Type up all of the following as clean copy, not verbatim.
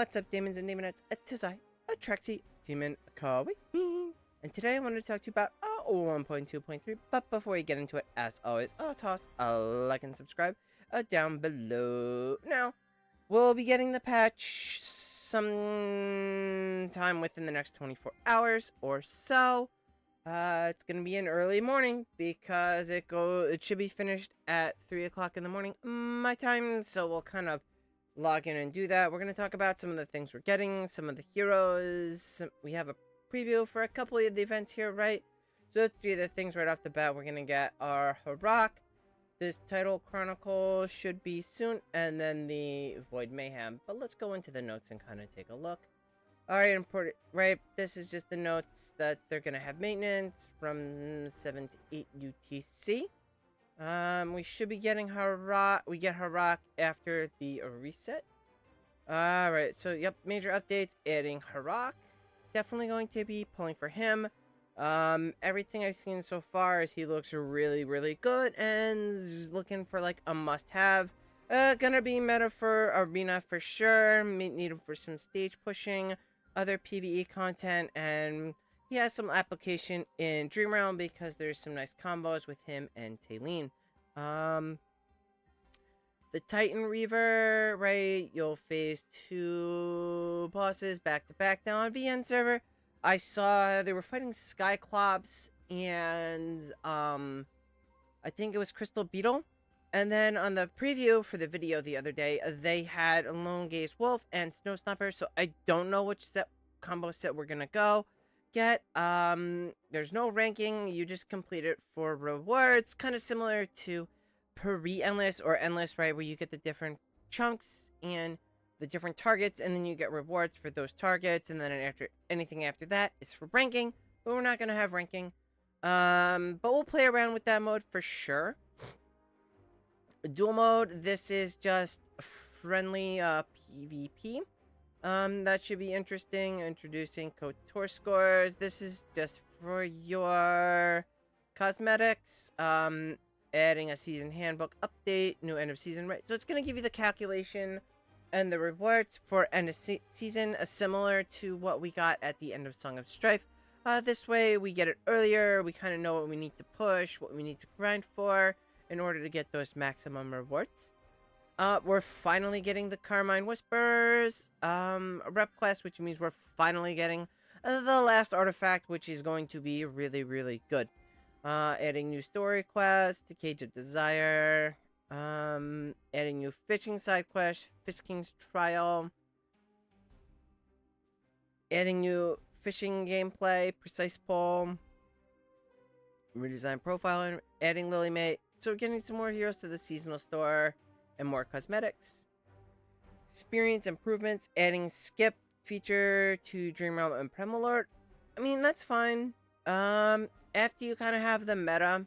What's up, demons and demonettes? It's I, a Trexie Demon Kawaii. And today I wanted to talk to you about 1.2.3. But before we get into it, as always, toss a like and subscribe down below. Now, we'll be getting the patch sometime within the next 24 hours or so. It's gonna be an early morning because it should be finished at 3 o'clock in the morning my time, so we'll kind of log in and do that. We're going to talk about some of the things we're getting, some of the heroes. We have a preview for a couple of the events here, right? So three of the things right off the bat we're going to get are Harak. This title chronicle should be soon, and then the Void Mayhem. But let's go into the notes and kind of take a look. Alright, important, right? This is just the notes that they're going to have maintenance from 7 to 8 UTC. We should be getting Harak. We get Harak after the reset. Alright, so yep, major updates, adding Harak. Definitely going to be pulling for him. Everything I've seen so far is he looks really, really good and is looking for like a must-have. Gonna be meta for Arena for sure. Need him for some stage pushing, other PvE content, and he has some application in Dream Realm because there's some nice combos with him and Taylene. The Titan Reaver, right? You'll face 2 bosses back to back now on VN server. I saw they were fighting Skyclops and I think it was Crystal Beetle. And then on the preview for the video the other day, they had a Lone Gaze Wolf and Snow Stomper. So I don't know which combo set we're gonna go get. There's no ranking, you just complete it for rewards, kind of similar to pre-endless or endless, right, where you get the different chunks and the different targets, and then you get rewards for those targets, and then anything after that is for ranking, but we're not going to have ranking. But we'll play around with that mode for sure. Dual mode, this is just friendly PvP. That should be interesting. Introducing KOTOR scores. This is just for your cosmetics. Adding a season handbook update, new end of season, right? So it's going to give you the calculation and the rewards for end of season, similar to what we got at the end of Song of Strife. This way we get it earlier. We kind of know what we need to push, what we need to grind for in order to get those maximum rewards. We're finally getting the Carmine Whispers rep quest, which means we're finally getting the last artifact, which is going to be really, really good. Adding new story quests, the Cage of Desire, adding new fishing side quest, Fish King's Trial, adding new fishing gameplay, Precise Pull, redesigned profile, and adding Lily Mate. So we're getting some more heroes to the seasonal store and more cosmetics. Experience improvements, adding skip feature to Dream Realm and Premolord. I mean, that's fine. After you kind of have the meta,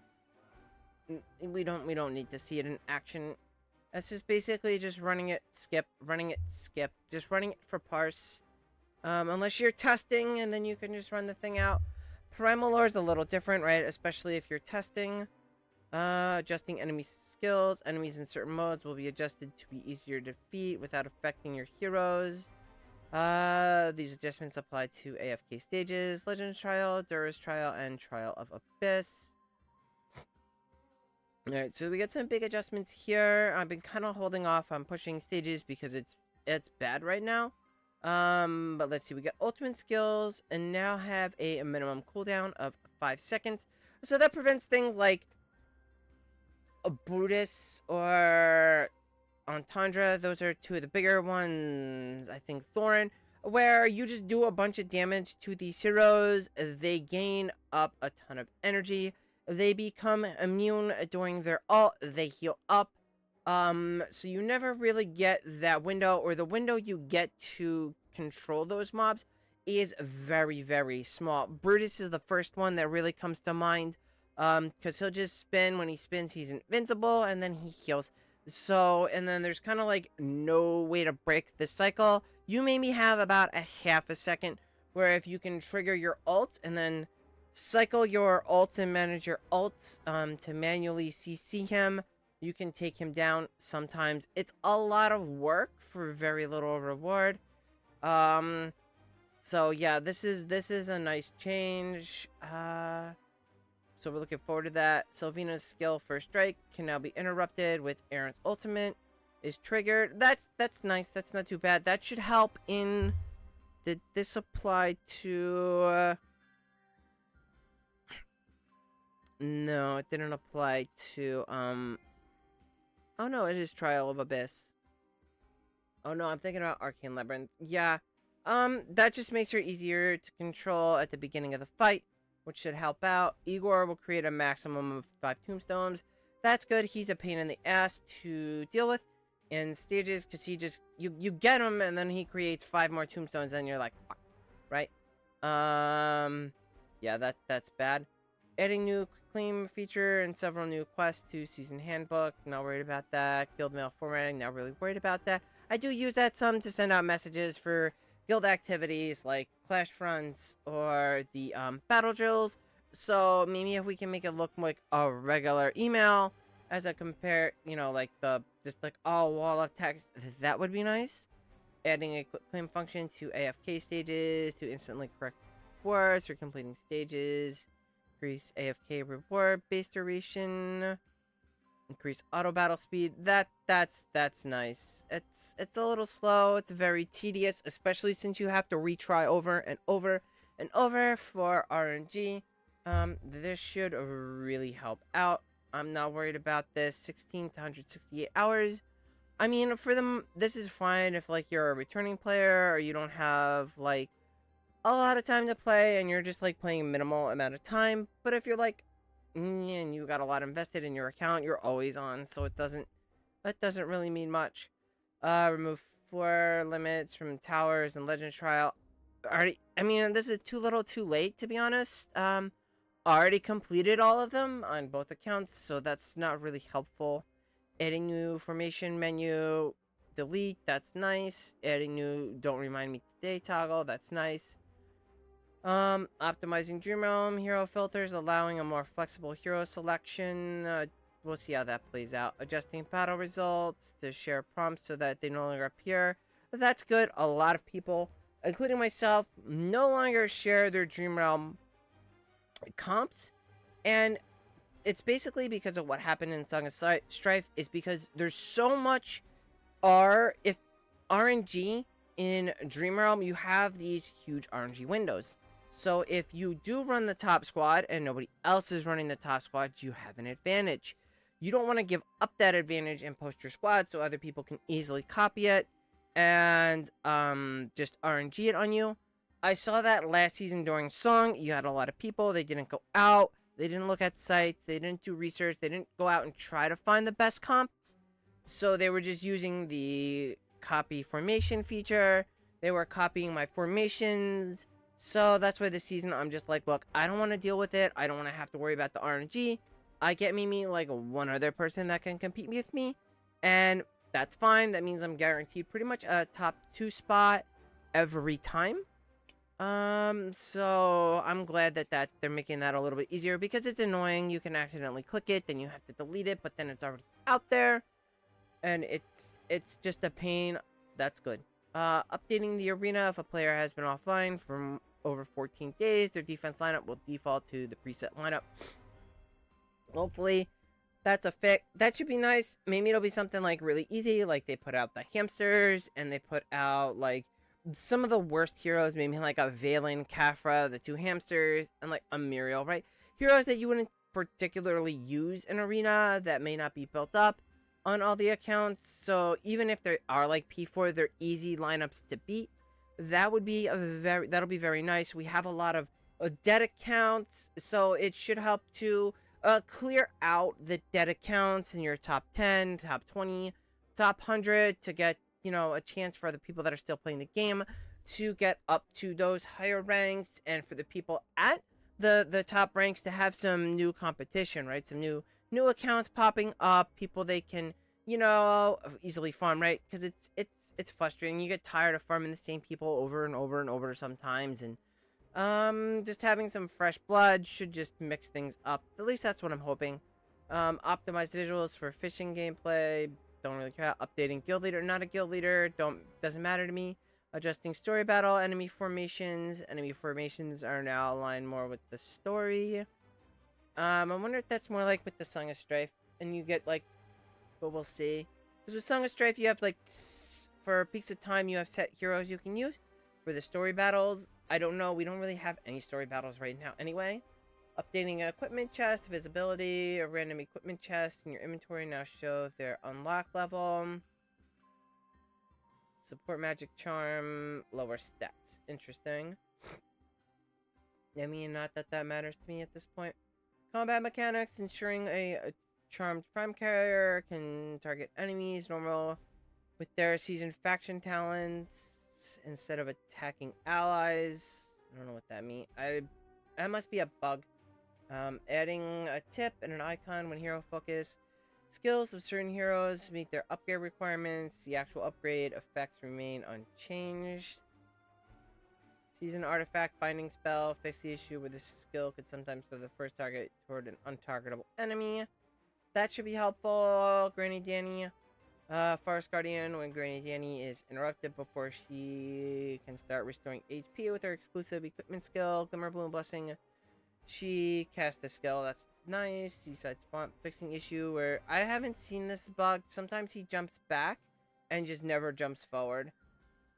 we don't need to see it in action. That's just basically just running it, skip, just running it for parse. Unless you're testing, and then you can just run the thing out. Premolord's a little different, right? Especially if you're testing. Adjusting enemy skills. Enemies in certain modes will be adjusted to be easier to defeat without affecting your heroes. These adjustments apply to AFK stages, Legends Trial, Dura's Trial, and Trial of Abyss. Alright, so we got some big adjustments here. I've been kind of holding off on pushing stages because it's bad right now. But let's see, we got ultimate skills and now have a minimum cooldown of 5 seconds. So that prevents things like a Brutus or Entendre. Those are 2 of the bigger ones. I think Thorin, where you just do a bunch of damage to these heroes. They gain up a ton of energy. They become immune during their ult. They heal up. So you never really get that window, or the window you get to control those mobs is very, very small. Brutus is the first one that really comes to mind. Because he'll just spin. When he spins, he's invincible, and then he heals. So, and then there's kind of like no way to break the cycle. You maybe have about a half a second where if you can trigger your ult and then cycle your ults and manage your ults to manually CC him, you can take him down. Sometimes it's a lot of work for very little reward. So yeah, this is a nice change. So we're looking forward to that. Sylvina's skill First Strike can now be interrupted with Aaron's ultimate is triggered. That's nice. That's not too bad. That should help in. Did this apply to? No, it didn't apply to. Oh no, it is Trial of Abyss. Oh no, I'm thinking about Arcane Labyrinth. Yeah. That just makes her easier to control at the beginning of the fight, which should help out. Igor will create a maximum of 5 tombstones. That's good. He's a pain in the ass to deal with in stages because he just you get him and then he creates 5 more tombstones and you're like, fuck, right? Yeah, that's bad. Adding new claim feature and several new quests to season handbook. Not worried about that. Guild mail formatting. Not really worried about that. I do use that some to send out messages for guild activities like clash fronts or the battle drills. So maybe if we can make it look like a regular email as a compare, like the just like a wall of text, that would be nice. Adding a quick claim function to AFK stages to instantly correct words for completing stages. Increase AFK reward base duration. Increase auto battle speed. That's nice. It's a little slow. It's very tedious, especially since you have to retry over and over and over for RNG. This should really help out. I'm not worried about this. 16 to 168 hours. I mean, for them, this is fine if like you're a returning player or you don't have like a lot of time to play and you're just like playing a minimal amount of time. But if you're like and you got a lot invested in your account, you're always on, so that doesn't really mean much. Remove floor limits from towers and Legend Trial. I mean, this is too little too late, to be honest. Already completed all of them on both accounts, so that's not really helpful. Adding new formation menu, delete, that's nice. Adding new don't remind me today toggle, that's nice. Optimizing Dream Realm hero filters, allowing a more flexible hero selection. We'll see how that plays out. Adjusting battle results to share prompts so that they no longer appear. That's good. A lot of people, including myself, no longer share their Dream Realm comps. And it's basically because of what happened in Song of Strife is because there's so much RNG in Dream Realm, you have these huge RNG windows. So if you do run the top squad and nobody else is running the top squad, you have an advantage. You don't want to give up that advantage and post your squad so other people can easily copy it and just RNG it on you. I saw that last season during Song. You had a lot of people. They didn't go out. They didn't look at sites. They didn't do research. They didn't go out and try to find the best comps. So they were just using the copy formation feature. They were copying my formations. So that's why this season I'm just like, look, I don't want to deal with it. I don't want to have to worry about the RNG. I get me like one other person that can compete with me. And that's fine. That means I'm guaranteed pretty much a top 2 spot every time. So I'm glad that they're making that a little bit easier because it's annoying. You can accidentally click it, then you have to delete it, but then it's already out there. And it's just a pain. That's good. Updating the arena if a player has been offline for over 14 days, their defense lineup will default to the preset lineup. Hopefully, that's a fix. That should be nice. Maybe it'll be something like really easy, like they put out the hamsters and they put out like some of the worst heroes, maybe like a Valen, Kafra, the 2 hamsters, and like a Muriel, right? Heroes that you wouldn't particularly use in arena that may not be built up on all the accounts. So even if there are like P4, they're easy lineups to beat. That'll be very nice. We have a lot of dead accounts, so it should help to clear out the dead accounts in your top 10, top 20, top 100 to get, a chance for the people that are still playing the game to get up to those higher ranks, and for the people at the top ranks to have some new competition, right? Some new accounts popping up, people they can, easily farm, right? Because it's frustrating. You get tired of farming the same people over and over and over sometimes, and just having some fresh blood should just mix things up. At least that's what I'm hoping. Optimized visuals for fishing gameplay. Don't really care. Updating guild leader, not a guild leader. Doesn't matter to me. Adjusting story battle, enemy formations. Enemy formations are now aligned more with the story. I wonder if that's more like with the Song of Strife, and you get like, but we'll see. Because with Song of Strife, you have like, for peaks of time, you have set heroes you can use. For the story battles, I don't know, we don't really have any story battles right now anyway. Updating an equipment chest, visibility, a random equipment chest in your inventory now show their unlock level. Support magic charm, lower stats. Interesting. I mean, not that that matters to me at this point. Combat mechanics, ensuring a charmed prime carrier can target enemies normal with their seasoned faction talents instead of attacking allies. I don't know what that means. That must be a bug. Adding a tip and an icon when hero focus. Skills of certain heroes meet their upgrade requirements. The actual upgrade effects remain unchanged. Season artifact binding spell. Fix the issue where this skill could sometimes throw the first target toward an untargetable enemy. That should be helpful. Granny Danny. Forest Guardian. When Granny Danny is interrupted before she can start restoring HP with her exclusive equipment skill. Glimmer Bloom Blessing. She cast the skill. That's nice. Seaside Swamp. Fixing issue where I haven't seen this bug. Sometimes he jumps back and just never jumps forward.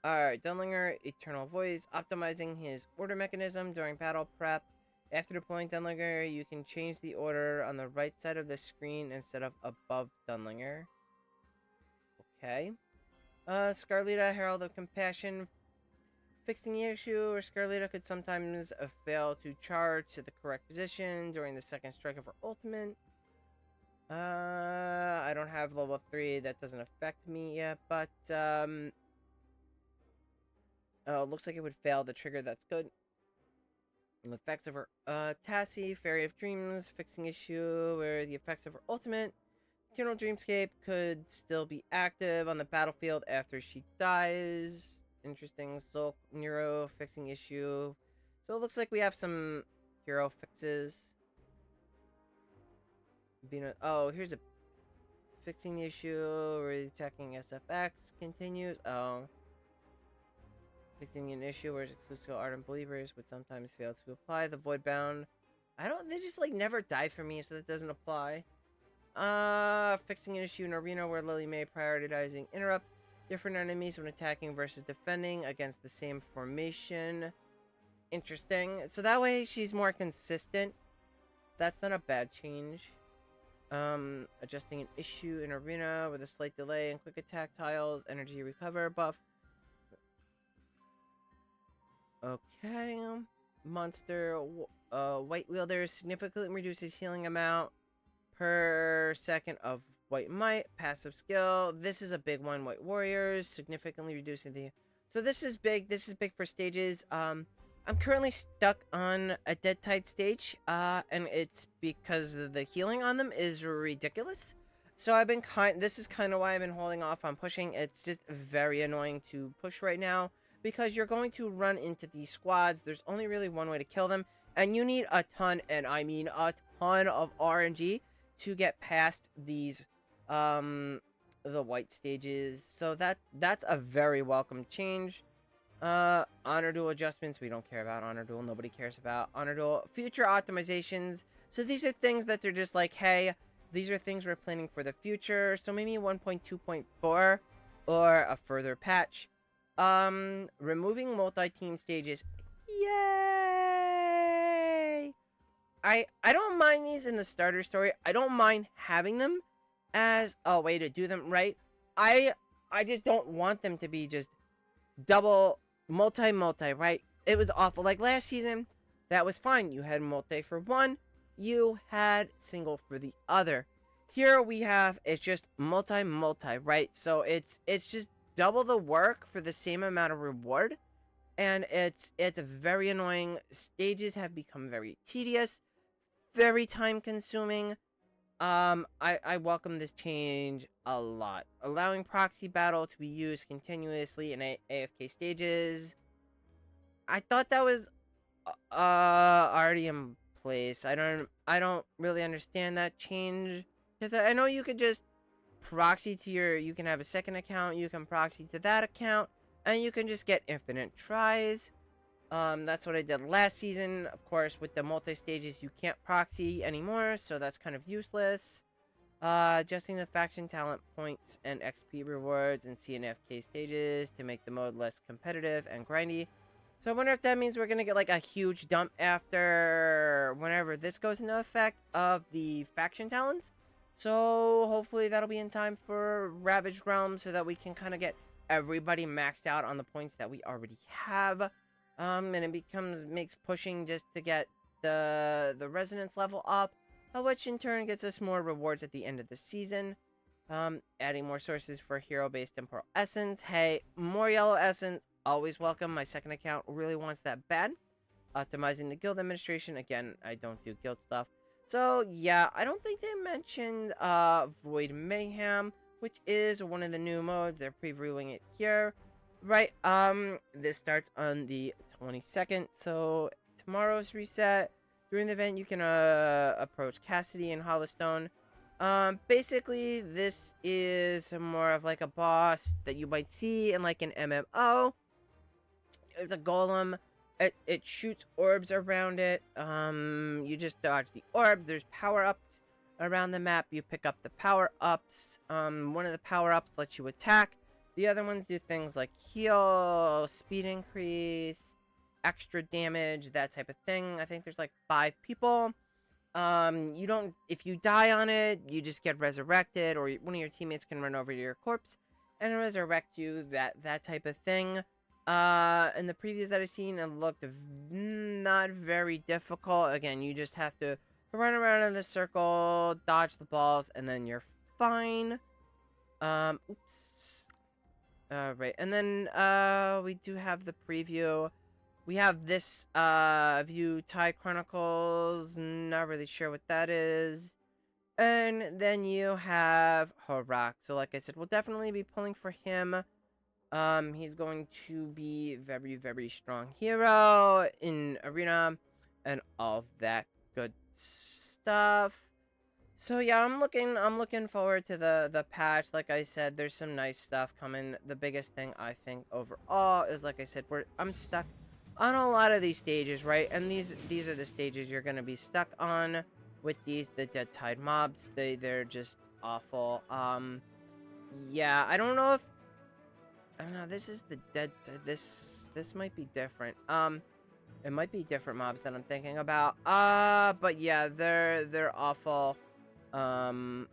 Alright, Dunlinger, Eternal Voice, optimizing his order mechanism during battle prep. After deploying Dunlinger, you can change the order on the right side of the screen instead of above Dunlinger. Okay. Scarlita, Herald of Compassion. Fixing the issue where Scarlita could sometimes fail to charge to the correct position during the second strike of her ultimate. I don't have level 3, that doesn't affect me yet, but, oh, it looks like it would fail the trigger. That's good. The effects of her Tassie, Fairy of Dreams, fixing issue where the effects of her ultimate, Eternal Dreamscape, could still be active on the battlefield after she dies. Interesting. Soul Nero, fixing issue. So it looks like we have some hero fixes. Oh, here's a fixing the issue where the attacking SFX continues. Oh. Fixing an issue where exclusive ardent believers would sometimes fail to apply. The void bound. They just like never die for me, so that doesn't apply. Fixing an issue in arena where Lily May prioritizing interrupt different enemies when attacking versus defending against the same formation. Interesting. So that way she's more consistent. That's not a bad change. Adjusting an issue in arena with a slight delay in quick attack tiles, energy recover buff. Okay. Monster White Wielder significantly reduces healing amount per second of White Might. Passive skill. This is a big one. White Warriors significantly reducing the. So this is big. This is big for stages. I'm currently stuck on a Dead Tide stage, and it's because the healing on them is ridiculous. So I've been this is kind of why I've been holding off on pushing. It's just very annoying to push right now because you're going to run into these squads. There's only really one way to kill them, and you need a ton, and I mean a ton of RNG to get past these the white stages. So that's a very welcome change. Honor duel adjustments, we don't care about honor duel. Nobody cares about honor duel. Future optimizations. So these are things that they're just like, hey, these are things we're planning for the future. So maybe 1.2.4 or a further patch. Removing multi-team stages. Yay! I don't mind these in the starter story. I don't mind having them as a way to do them right. I just don't want them to be just double multi, right? It was awful. Like last season, that was fine. You had multi for one, you had single for the other. Here we have, it's just multi, right? So it's just double the work for the same amount of reward. And it's very annoying. Stages have become very tedious, very time consuming. I welcome this change a lot. Allowing proxy battle to be used continuously in AFK stages. I thought that was already in place. I don't really understand that change, because I know you could just proxy to you can have a second account, you can proxy to that account, and you can just get infinite tries. That's what I did last season. Of course, with the multi-stages, you can't proxy anymore, so that's kind of useless. Adjusting the faction talent points and XP rewards in C and AFK stages to make the mode less competitive and grindy. So I wonder if that means we're gonna get like a huge dump after whenever this goes into effect of the faction talents. So hopefully that'll be in time for Ravaged Realm so that we can kind of get everybody maxed out on the points that we already have. And it makes pushing just to get the resonance level up, which in turn gets us more rewards at the end of the season. Adding more sources for hero-based temporal essence. Hey, more yellow essence, always welcome. My second account really wants that bad. Optimizing the guild administration. Again, I don't do guild stuff. So, yeah, I don't think they mentioned Void Mayhem, which is one of the new modes. They're previewing it here. Right, this starts on the 22nd, so tomorrow's reset. During the event, you can approach Cassidy and Hollowstone. Basically, this is more of like a boss that you might see in like an MMO. It's a golem. It shoots orbs around it. You just dodge the orb. There's power-ups around the map. You pick up the power-ups. One of the power-ups lets you attack. The other ones do things like heal, speed increase, extra damage, that type of thing. I think there's like 5 people. If you die on it, you just get resurrected, or one of your teammates can run over to your corpse and resurrect you, that type of thing. In the previews that I've seen, it looked not very difficult. Again, you just have to run around in the circle, dodge the balls, and then you're fine. Oops. Right, and then, we do have the preview. We have this, View Tide Chronicles, not really sure what that is. And then you have Harak. So like I said, we'll definitely be pulling for him. He's going to be very, very strong hero in Arena and all that good stuff. So yeah, I'm looking forward to the patch. Like I said, there's some nice stuff coming. The biggest thing I think overall is, like I said, I'm stuck on a lot of these stages, right? And these are the stages you're gonna be stuck on with the Dead Tide mobs. They're just awful. Yeah, I don't know. This is the Dead. This might be different. It might be different mobs that I'm thinking about. But yeah, they're awful. So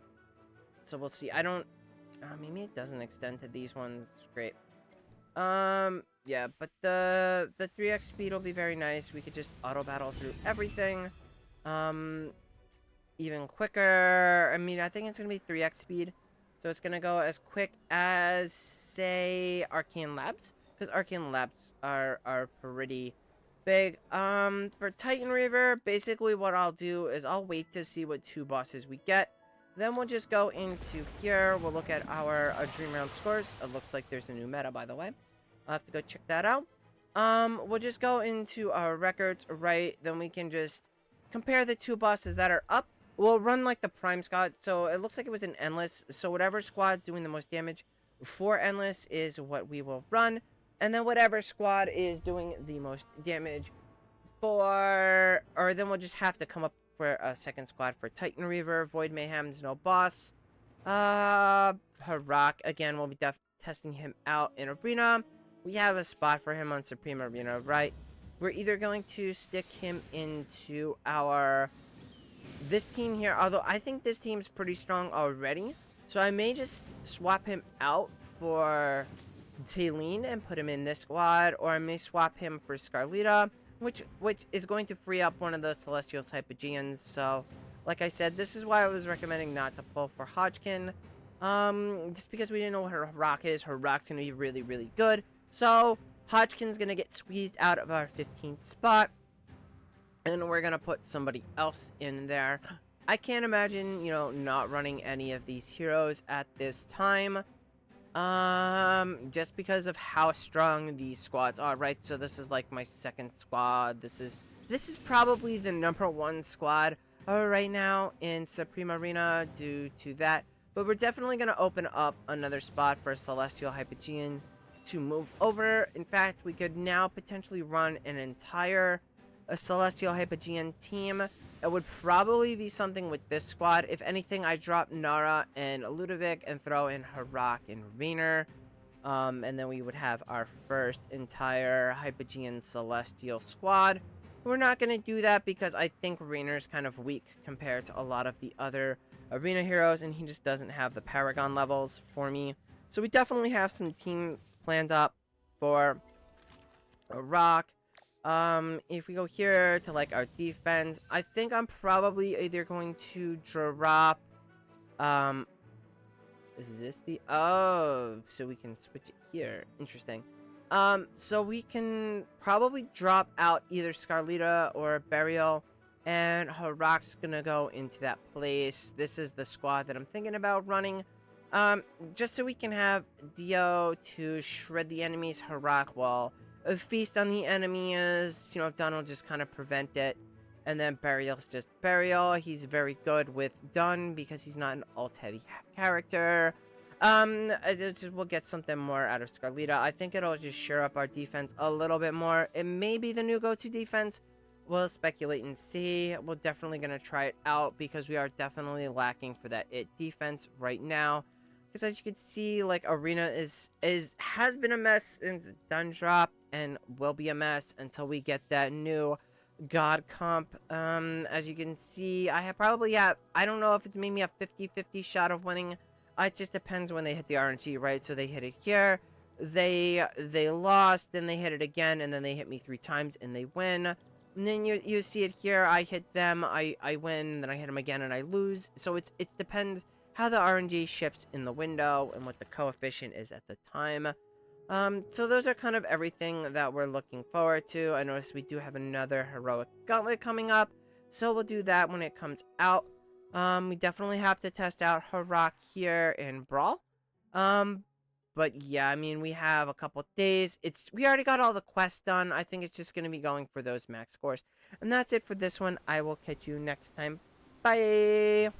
we'll see. Maybe it doesn't extend to these ones. Great. Yeah, but the 3x speed will be very nice. We could just auto battle through everything. Even quicker. I mean, I think it's gonna be 3x speed. So it's gonna go as quick as, say, Arcane Labs. Because Arcane Labs are pretty big. For Titan Reaver, basically what I'll do is I'll wait to see what 2 bosses we get. Then we'll just go into here. We'll look at our Dream Round scores. It looks like there's a new meta, by the way. I'll have to go check that out. We'll just go into our records, right? Then we can just compare the 2 bosses that are up. We'll run like the Prime Squad. So it looks like it was an Endless. So whatever squad's doing the most damage for Endless is what we will run. And then whatever squad is doing the most damage or then we'll just have to come up for a second squad for Titan Reaver. Void Mayhem's no boss. Harak, again, we'll be testing him out in Arena. We have a spot for him on Supreme Arena, right? We're either going to stick him into this team here, although I think this team's pretty strong already. So I may just swap him out for Taylene and put him in this squad, or I may swap him for Scarlita, which is going to free up one of the Celestial type Aegeans. So, like I said, this is why I was recommending not to pull for Hodgkin. Just because we didn't know what her Harak is. Harak's gonna be really, really good. So, Hodgkin's gonna get squeezed out of our 15th spot. And we're gonna put somebody else in there. I can't imagine, not running any of these heroes at this time. Just because of how strong these squads are, right? So this is like my second squad. This is probably the #1 squad right now in Supreme Arena due to that. But we're definitely gonna open up another spot for Celestial Hypogean to move over. In fact, we could now potentially run an entire Celestial Hypogean team. It would probably be something with this squad. If anything, I drop Nara and Ludovic and throw in Harak and Rainer. And then we would have our first entire Hypogean Celestial squad. We're not going to do that because I think Rainer's kind of weak compared to a lot of the other arena heroes, and he just doesn't have the Paragon levels for me. So we definitely have some teams planned up for Rock. If we go here to like our defense, I think I'm probably either going to drop, is this the, oh, so we can switch it here. Interesting. So we can probably drop out either Scarlita or Burial, and Harak's gonna go into that place. This is the squad that I'm thinking about running. Just so we can have Dio to shred the enemies. Harak will feast on the enemies. You know, Dun will just kind of prevent it. And then Burial's just Burial. He's very good with Dun because he's not an ult-heavy character. We'll get something more out of Scarlita. I think it'll just shore up our defense a little bit more. It may be the new go-to defense. We'll speculate and see. We're definitely going to try it out because we are definitely lacking for that defense right now. Because as you can see, like, Arena has been a mess since Dun dropped and will be a mess until we get that new God comp. As you can see, I don't know if it's maybe a 50-50 shot of winning. It just depends when they hit the RNG, right? So they hit it here, they lost, then they hit it again, and then they hit me 3 times and they win. And then you see it here, I hit them, I win, then I hit them again and I lose. So it depends how the RNG shifts in the window and what the coefficient is at the time. So those are kind of everything that we're looking forward to. I noticed we do have another heroic gauntlet coming up, so we'll do that when it comes out. We definitely have to test out Harak here in Brawl. But yeah, I mean, we have a couple days. We already got all the quests done. I think it's just going to be going for those max scores. And that's it for this one. I will catch you next time. Bye!